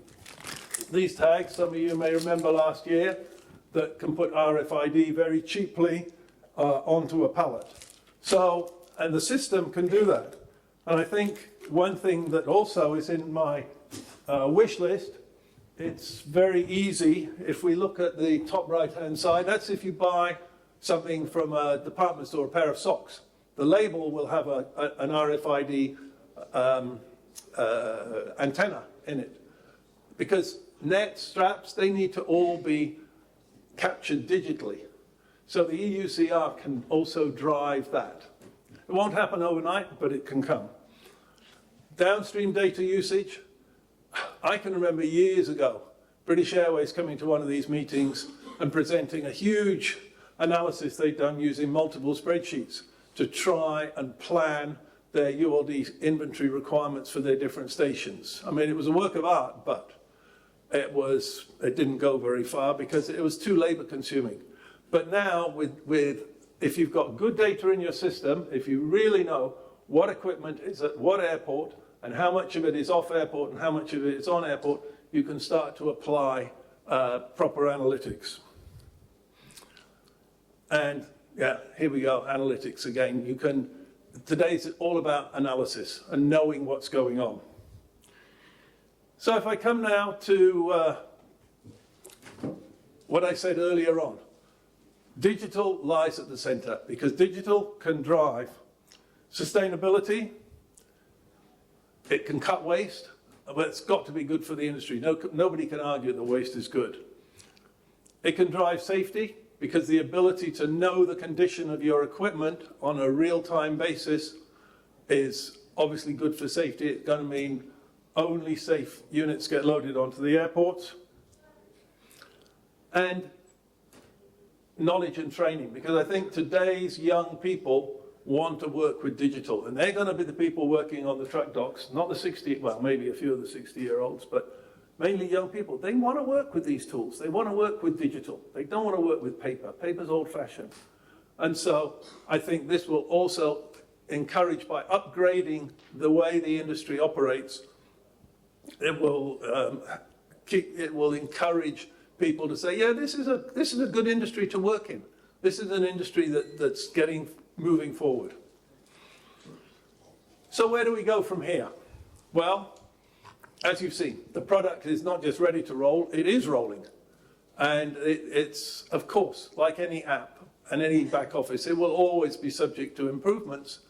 these tags, some of you may remember last year, that can put RFID very cheaply onto a pallet. So, and the system can do that. And I think one thing that also is in my wish list, it's very easy. If we look at the top right-hand side, that's if you buy something from a department store, a pair of socks. The label will have an RFID antenna in it. Because net straps, they need to all be captured digitally. So the EUCR can also drive that. It won't happen overnight, but it can come. Downstream data usage. I can remember years ago, British Airways coming to one of these meetings and presenting a huge analysis they'd done using multiple spreadsheets to try and plan their ULD inventory requirements for their different stations. I mean, it was a work of art, but it didn't go very far because it was too labor consuming. But now if you've got good data in your system, if you really know what equipment is at what airport, and how much of it is off airport and how much of it is on airport, you can start to apply proper analytics. And yeah, here we go, analytics again. Today's all about analysis and knowing what's going on. So if I come now to what I said earlier on, digital lies at the center because digital can drive sustainability, It can cut waste, but it's got to be good for the industry. Nobody can argue that waste is good. It can drive safety, because the ability to know the condition of your equipment on a real-time basis is obviously good for safety. It's going to mean only safe units get loaded onto the airports. And knowledge and training, because I think today's young people want to work with digital, and they're going to be the people working on the truck docks, not the 60, well, maybe a few of the 60-year-olds, but mainly young people. They want to work with these tools. They want to work with digital. They don't want to work with paper. Paper's old-fashioned. And so I think this will also encourage, by upgrading the way the industry operates, it will encourage people to say, yeah, this is a good industry to work in. This is an industry that's moving forward. So where do we go from here? Well, as you've seen, the product is not just ready to roll, it is rolling. And it's, of course, like any app and any back office, it will always be subject to improvements.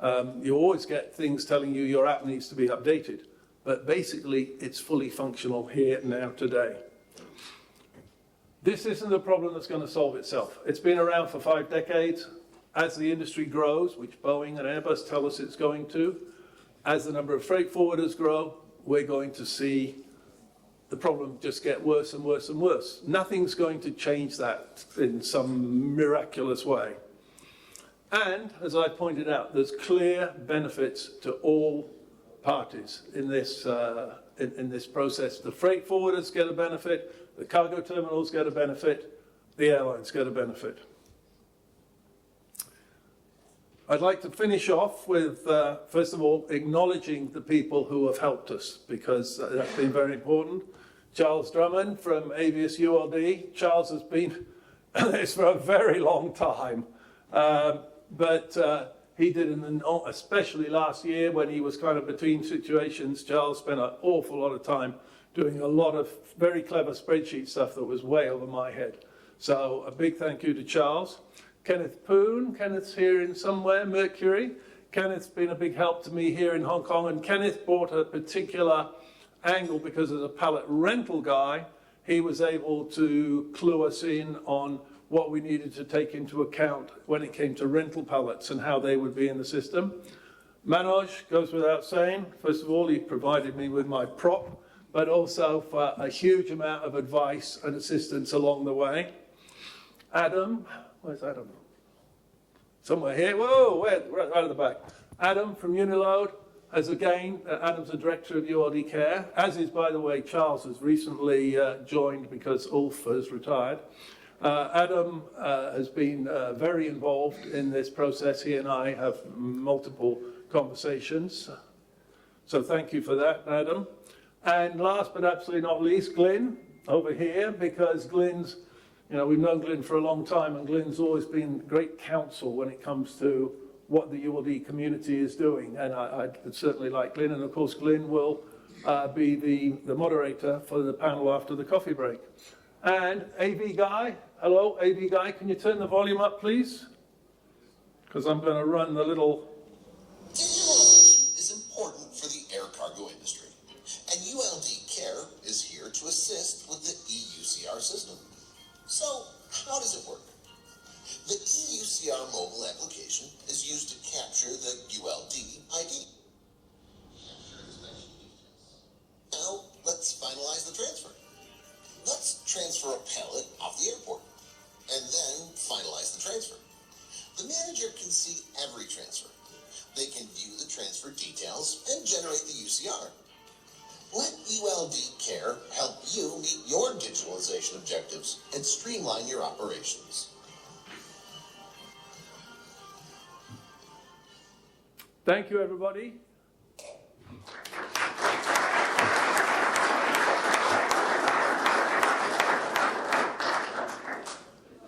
You always get things telling you your app needs to be updated. But basically, it's fully functional here, now, today. This isn't a problem that's going to solve itself. It's been around for 5 decades. As the industry grows, which Boeing and Airbus tell us it's going to, as the number of freight forwarders grow, we're going to see the problem just get worse and worse and worse. Nothing's going to change that in some miraculous way. And, as I pointed out, there's clear benefits to all parties in this process. The freight forwarders get a benefit, the cargo terminals get a benefit, the airlines get a benefit. I'd like to finish off with, first of all, acknowledging the people who have helped us, because that's been very important. Charles Drummond from Avius ULD. Charles has been this for a very long time, but he did, especially last year when he was kind of between situations. Charles spent an awful lot of time doing a lot of very clever spreadsheet stuff that was way over my head. So a big thank you to Charles. Kenneth Poon, Kenneth's here in somewhere, Mercury. Kenneth's been a big help to me here in Hong Kong, and Kenneth brought a particular angle because as a pallet rental guy, he was able to clue us in on what we needed to take into account when it came to rental pallets and how they would be in the system. Manoj goes without saying. First of all, he provided me with my prop, but also for a huge amount of advice and assistance along the way. Adam, where's Adam? Somewhere here. Whoa, right at the back. Adam from Uniload has again, Adam's the director of ULD Care, as is, by the way, Charles has recently joined because Ulf has retired. Adam has been very involved in this process. He and I have multiple conversations. So thank you for that, Adam. And last but absolutely not least, Glyn over here, because Glyn's, we've known Glyn for a long time, and Glyn's always been great counsel when it comes to what the ULD community is doing. And I'd certainly like Glyn, and of course Glyn will be the moderator for the panel after the coffee break. And AV Guy, hello, AV Guy, can you turn the volume up, please? Because I'm going to run the little... Digitalization is important for the air cargo industry, and ULD Care is here to assist with the EUCR system. So, how does it work? The EUCR mobile application is used to capture the ULD ID. Now, let's finalize the transfer. Let's transfer a pallet off the airport, and then finalize the transfer. The manager can see every transfer. They can view the transfer details and generate the UCR. Let ULD Care help you meet your digitalization objectives and streamline your operations. Thank you, everybody.